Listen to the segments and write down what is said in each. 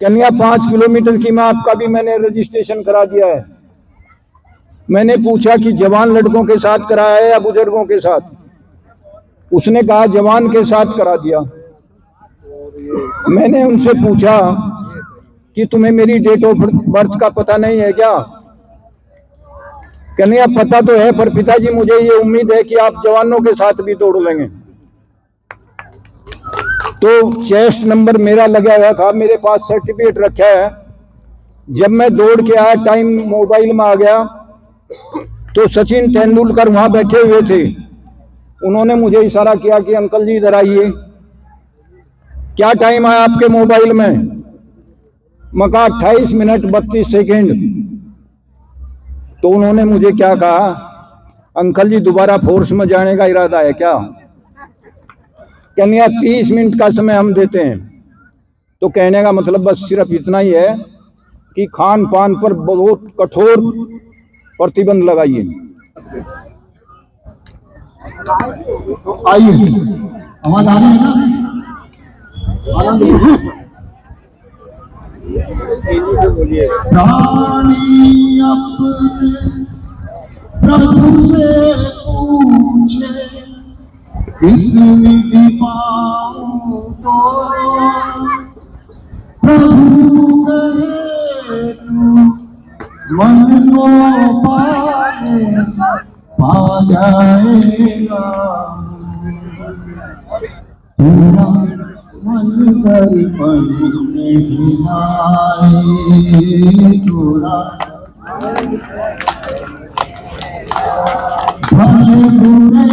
कन्या 5 किलोमीटर की मैं आपका भी मैंने रजिस्ट्रेशन करा दिया है। मैंने पूछा कि जवान लड़कों के साथ कराया है या बुजुर्गों के साथ, उसने कहा जवान के साथ करा दिया। मैंने उनसे पूछा कि तुम्हें मेरी डेट ऑफ बर्थ का पता नहीं है क्या? कन्या पता तो है, पर पिताजी मुझे ये उम्मीद है कि आप जवानों के साथ भी दौड़ लेंगे। तो चेस्ट नंबर मेरा लगा हुआ था, मेरे पास सर्टिफिकेट रखा है। जब मैं दौड़ के आया, टाइम मोबाइल में आ गया, तो सचिन तेंदुलकर वहां बैठे हुए थे। उन्होंने मुझे इशारा किया कि अंकल जी इधर आइए। क्या टाइम आया आपके मोबाइल में? मैं कहा 28 मिनट 32 सेकेंड। तो उन्होंने मुझे क्या कहा, अंकल जी दोबारा फोर्स में जाने का इरादा है क्या? कन्या 30 मिनट का समय हम देते हैं। तो कहने का मतलब बस सिर्फ इतना ही है कि खान पान पर बहुत कठोर प्रतिबंध लगाइए। आइए, आवाज आ रही है ना? प्राणी अपने प्रभु से पूछे, किस विधि पाऊं तो प्रभु कहे तू मन को पाए पा जाएगा। पूरा मन दर्पण में गिनाए, पूरा भले बुरे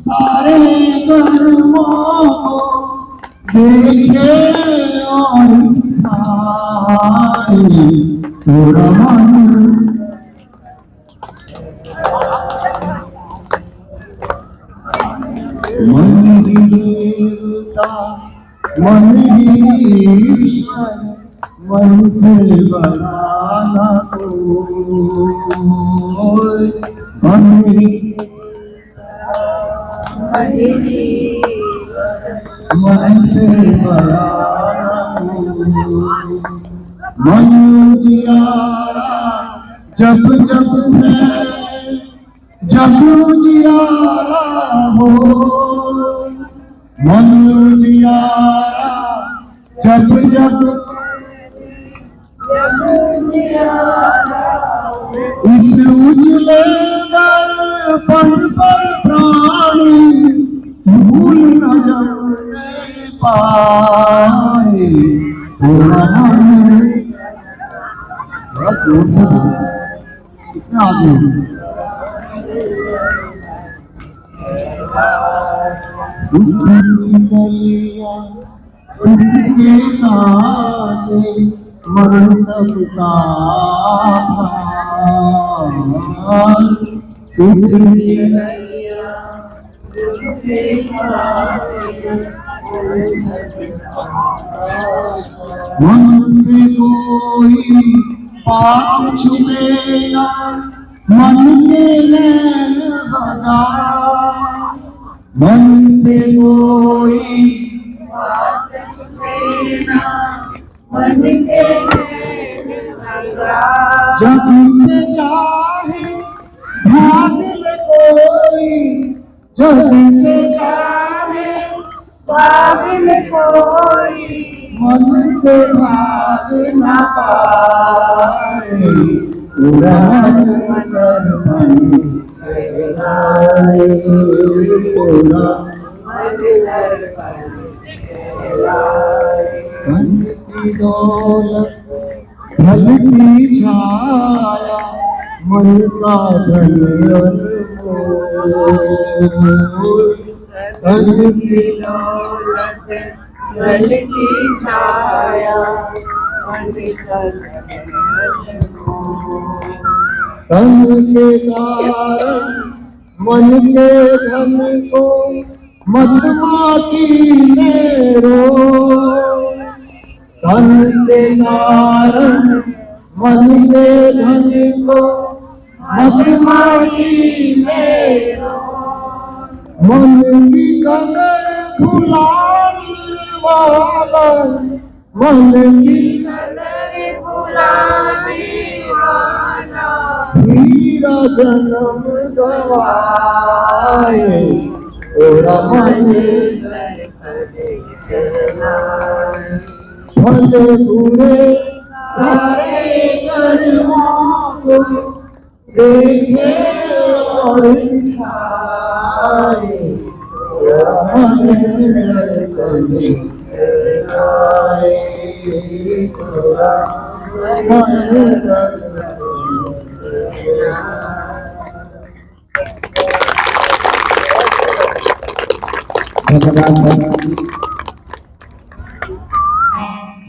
सारे कर्मों को देखे और दिखाए। पूरा मन ही देवता, मन ही ईश्वर, मन से बड़ा ना कोई। मन ही मन से बड़ा ना कोई। मन जियारा जब जब मैं, जब जियारा हो, मन जियारा जब जब इस उजले दर्पण पर प्राणी भूल न जाने पाए। पूरा मन बड़ा जोर से कितने आदमी सुख की गलियां दुख के नाते मन सबका हाल। सुख की गलियां दुख के नाते मन से कोई पाप छुपे ना, मन के नैन हजार। मन से कोई बात छुपे ना, मन से जब से चाहे भाग ले कोई, जब से चाहे भाग ले कोई, मन से भाग ना पाए। पूरा मन पूरा धन की दौलत धन की छाया, मन का धन धन की दौलत धन की छाया, मन का धन के कारण मन के धन को मत माटी में रो। धन के कारण मन के धन को मत माटी में रो। मन की कदर खुलाने वाला मन की हीरा जन्म गवाए तोरा मन भले बुरे सारे कर्मों को देखे और दिखाए तोरा मन आए तोरा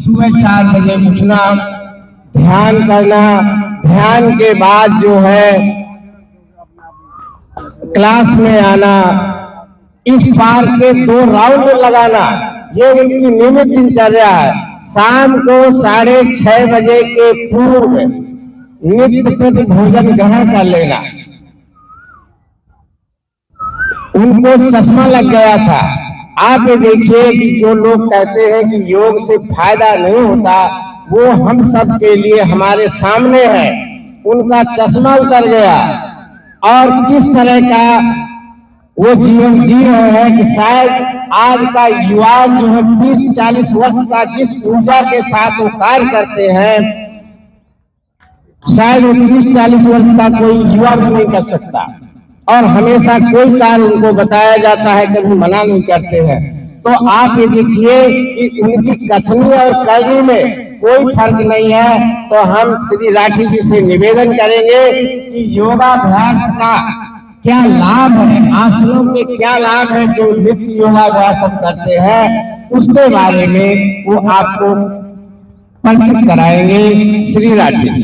सुबह 4 बजे उठना, ध्यान करना, ध्यान के बाद जो है क्लास में आना, इस पार्क के 2 राउंड लगाना, ये उनकी नियमित दिनचर्या है। शाम को 6:30 बजे के पूर्व नित्य प्रति भोजन ग्रहण कर लेना। उनको चश्मा लग गया था। आप ये देखिए कि जो लोग कहते हैं कि योग से फायदा नहीं होता, वो हम सब के लिए हमारे सामने है। उनका चश्मा उतर गया और किस तरह का वो जीवन जी रहे हैं कि शायद आज का युवा जो है 30-40 वर्ष का जिस ऊर्जा के साथ वो कार्य करते हैं, शायद वो 30-40 वर्ष का कोई युवा भी नहीं कर सकता। और हमेशा कोई कार्य उनको बताया जाता है, कभी मना नहीं करते हैं। तो आप ये देखिए कि उनकी कथनी और करनी में कोई फर्क नहीं है। तो हम श्री राठी जी से निवेदन करेंगे कि योगाभ्यास का क्या लाभ है, आसनों के क्या लाभ है जो नित्य योगाभ्यास करते हैं, उसके बारे में वो आपको परिचित कराएंगे श्री राठी जी।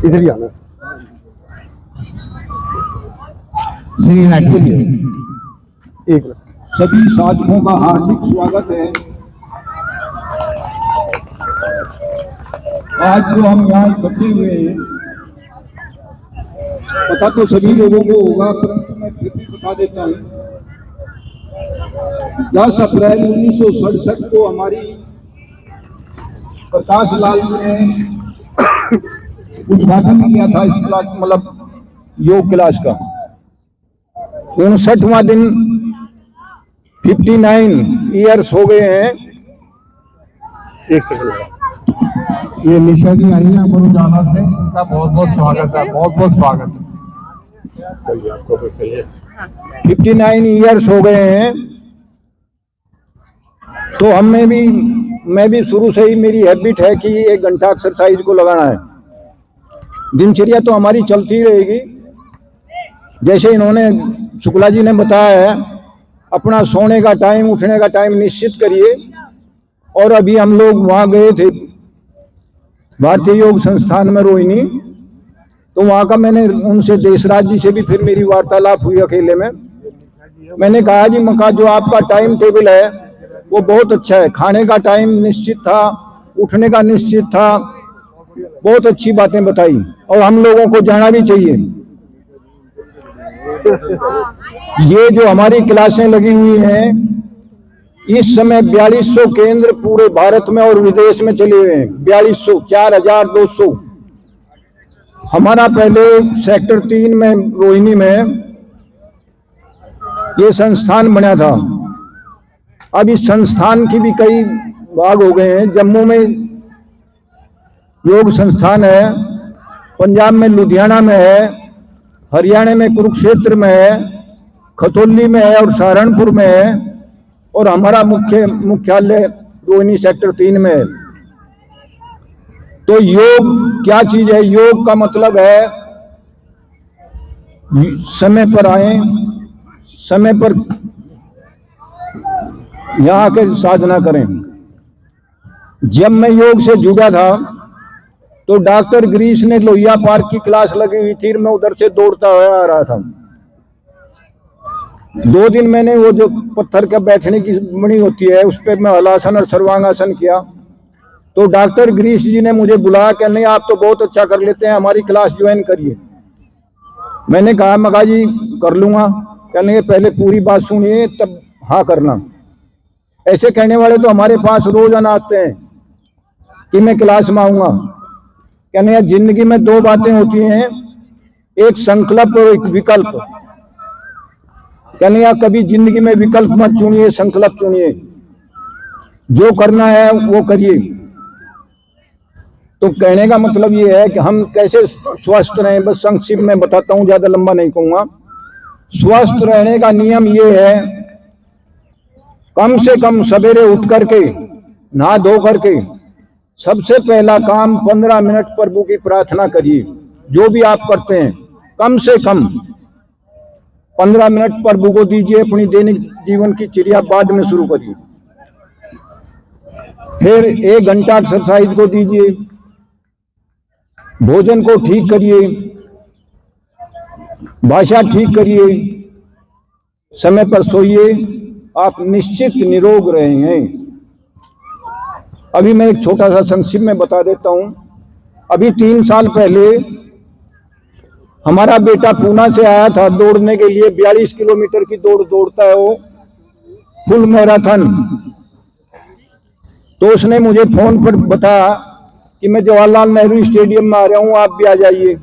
इधर ही आना। श्री राठी जी, एक सभी साथियों का हार्दिक स्वागत है। आज जो हम यहाँ इकट्ठे हुए हैं, पता तो सभी लोगों को होगा, परंतु मैं फिर भी बता देता हूँ। 10 अप्रैल 1967 को हमारी प्रकाश लाल जी ने उद्घाटन किया था इस क्लास, मतलब योग क्लास का। 59वां दिन 59 ईयर्स हो गए हैं। एक सेकंड, ये निशा जी आई है अमर उजाला से, उनका बहुत बहुत स्वागत है, बहुत बहुत स्वागत है। 59 ईयर्स हो गए हैं। तो मैं भी शुरू से ही मेरी हैबिट है कि 1 घंटा एक्सरसाइज को लगाना है। दिनचर्या तो हमारी चलती रहेगी। जैसे इन्होंने शुक्ला जी ने बताया है, अपना सोने का टाइम, उठने का टाइम निश्चित करिए। और अभी हम लोग वहाँ गए थे भारतीय योग संस्थान में रोहिणी, तो वहाँ का मैंने उनसे देशराज जी से भी फिर मेरी वार्तालाप हुई अकेले में। मैंने कहा जी मका जो आपका टाइम टेबल है वो बहुत अच्छा है, खाने का टाइम निश्चित था, उठने का निश्चित था, बहुत अच्छी बातें बताई और हम लोगों को जाना भी चाहिए। ये जो हमारी क्लासें लगी हुई हैं, इस समय 4200 केंद्र पूरे भारत में और विदेश में चले हुए हैं। 4200, 4200। हमारा पहले सेक्टर 3 में रोहिणी में ये संस्थान बना था। अब इस संस्थान की भी कई भाग हो गए हैं। जम्मू में योग संस्थान है, पंजाब में लुधियाना में है, हरियाणा में कुरुक्षेत्र में है, खतौली में है और सहारनपुर में है, और हमारा मुख्यालय रोहिणी सेक्टर 3 में है। तो योग क्या चीज है? योग का मतलब है समय पर आए, समय पर यहाँ के साधना करें। जब मैं योग से जुड़ा था तो डॉक्टर गिरीश ने लोहिया पार्क की क्लास लगी हुई थी, मैं उधर से दौड़ता हुआ आ रहा था। 2 दिन मैंने वो जो पत्थर का बैठने की बनी होती है उस पर मैं हलासन और सर्वांगासन किया। तो डॉक्टर गिरीश जी ने मुझे बुलाया कि नहीं आप तो बहुत अच्छा कर लेते हैं, हमारी क्लास ज्वाइन करिए। मैंने कहा मगा जी कर लूँगा। कहने के पहले पूरी बात सुनिए तब हाँ करना। ऐसे कहने वाले तो हमारे पास रोजाना आते हैं कि मैं क्लास में आऊँगा। कहने यार जिंदगी में दो बातें होती हैं, एक संकल्प और एक विकल्प। कहने यार कभी जिंदगी में विकल्प मत चुनिए, संकल्प चुनिए। जो करना है वो करिए। तो कहने का मतलब ये है कि हम कैसे स्वस्थ रहें, बस संक्षिप्त में बताता हूँ, ज्यादा लंबा नहीं कहूँगा। स्वस्थ रहने का नियम ये है, कम से कम सवेरे उठ करके नहा धो करके सबसे पहला काम 15 मिनट प्रभु की प्रार्थना करिए। जो भी आप करते हैं कम से कम 15 मिनट प्रभु को दीजिए। अपनी दैनिक जीवन की चर्या बाद में शुरू करिए। फिर 1 घंटा एक्सरसाइज को दीजिए। भोजन को ठीक करिए, भाषा ठीक करिए, समय पर सोइए। आप निश्चित निरोग रहेंगे। अभी मैं एक छोटा सा संक्षिप्त में बता देता हूं। अभी 3 साल पहले हमारा बेटा पूना से आया था दौड़ने के लिए। 42 किलोमीटर की दौड़ दौड़ता है वो, फुल मैराथन। तो उसने मुझे फोन पर बताया कि मैं जवाहरलाल नेहरू स्टेडियम में आ रहा हूं, आप भी आ जाइए।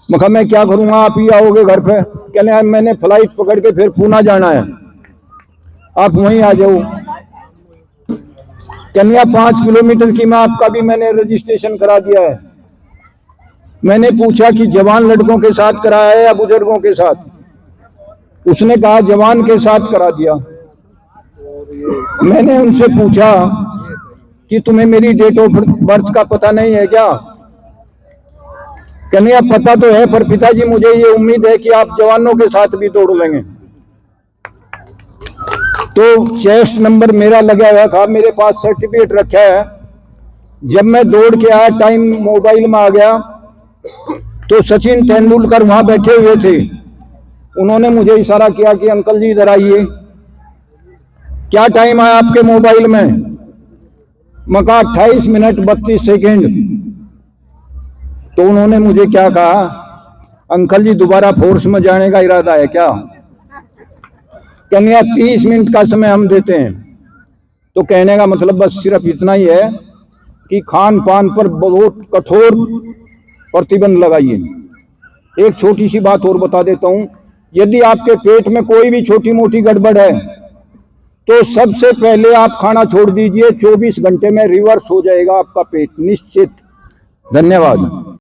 मैं कहा मैं क्या करूंगा, आप ही आओगे घर पे? कहने यार मैंने फ्लाइट पकड़ के फिर पूना जाना है, आप वहीं आ जाओ। कहने 5 किलोमीटर की मैं आपका भी मैंने रजिस्ट्रेशन करा दिया है। मैंने पूछा कि जवान लड़कों के साथ कराया है या बुजुर्गों के साथ? उसने कहा जवान के साथ करा दिया। मैंने उनसे पूछा कि तुम्हें मेरी डेट ऑफ बर्थ का पता नहीं है क्या? कहने अब पता तो है, पर पिताजी मुझे ये उम्मीद है कि आप जवानों के साथ भी दौड़ लेंगे। तो चेस्ट नंबर मेरा लगा हुआ था, मेरे पास सर्टिफिकेट रखा है। जब मैं दौड़ के आया, टाइम मोबाइल में आ गया, तो सचिन तेंदुलकर वहां बैठे हुए थे। उन्होंने मुझे इशारा किया कि अंकल जी इधर आइए। क्या टाइम आया आपके मोबाइल में? मैं कहा 28 मिनट 32 सेकेंड। तो उन्होंने मुझे क्या कहा, अंकल जी दोबारा फोर्स में जाने का इरादा है क्या? कहने 30 मिनट का समय हम देते हैं। तो कहने का मतलब बस सिर्फ इतना ही है कि खान पान पर बहुत कठोर प्रतिबंध लगाइए। एक छोटी सी बात और बता देता हूं, यदि आपके पेट में कोई भी छोटी मोटी गड़बड़ है तो सबसे पहले आप खाना छोड़ दीजिए। 24 घंटे में रिवर्स हो जाएगा आपका पेट, निश्चित। धन्यवाद।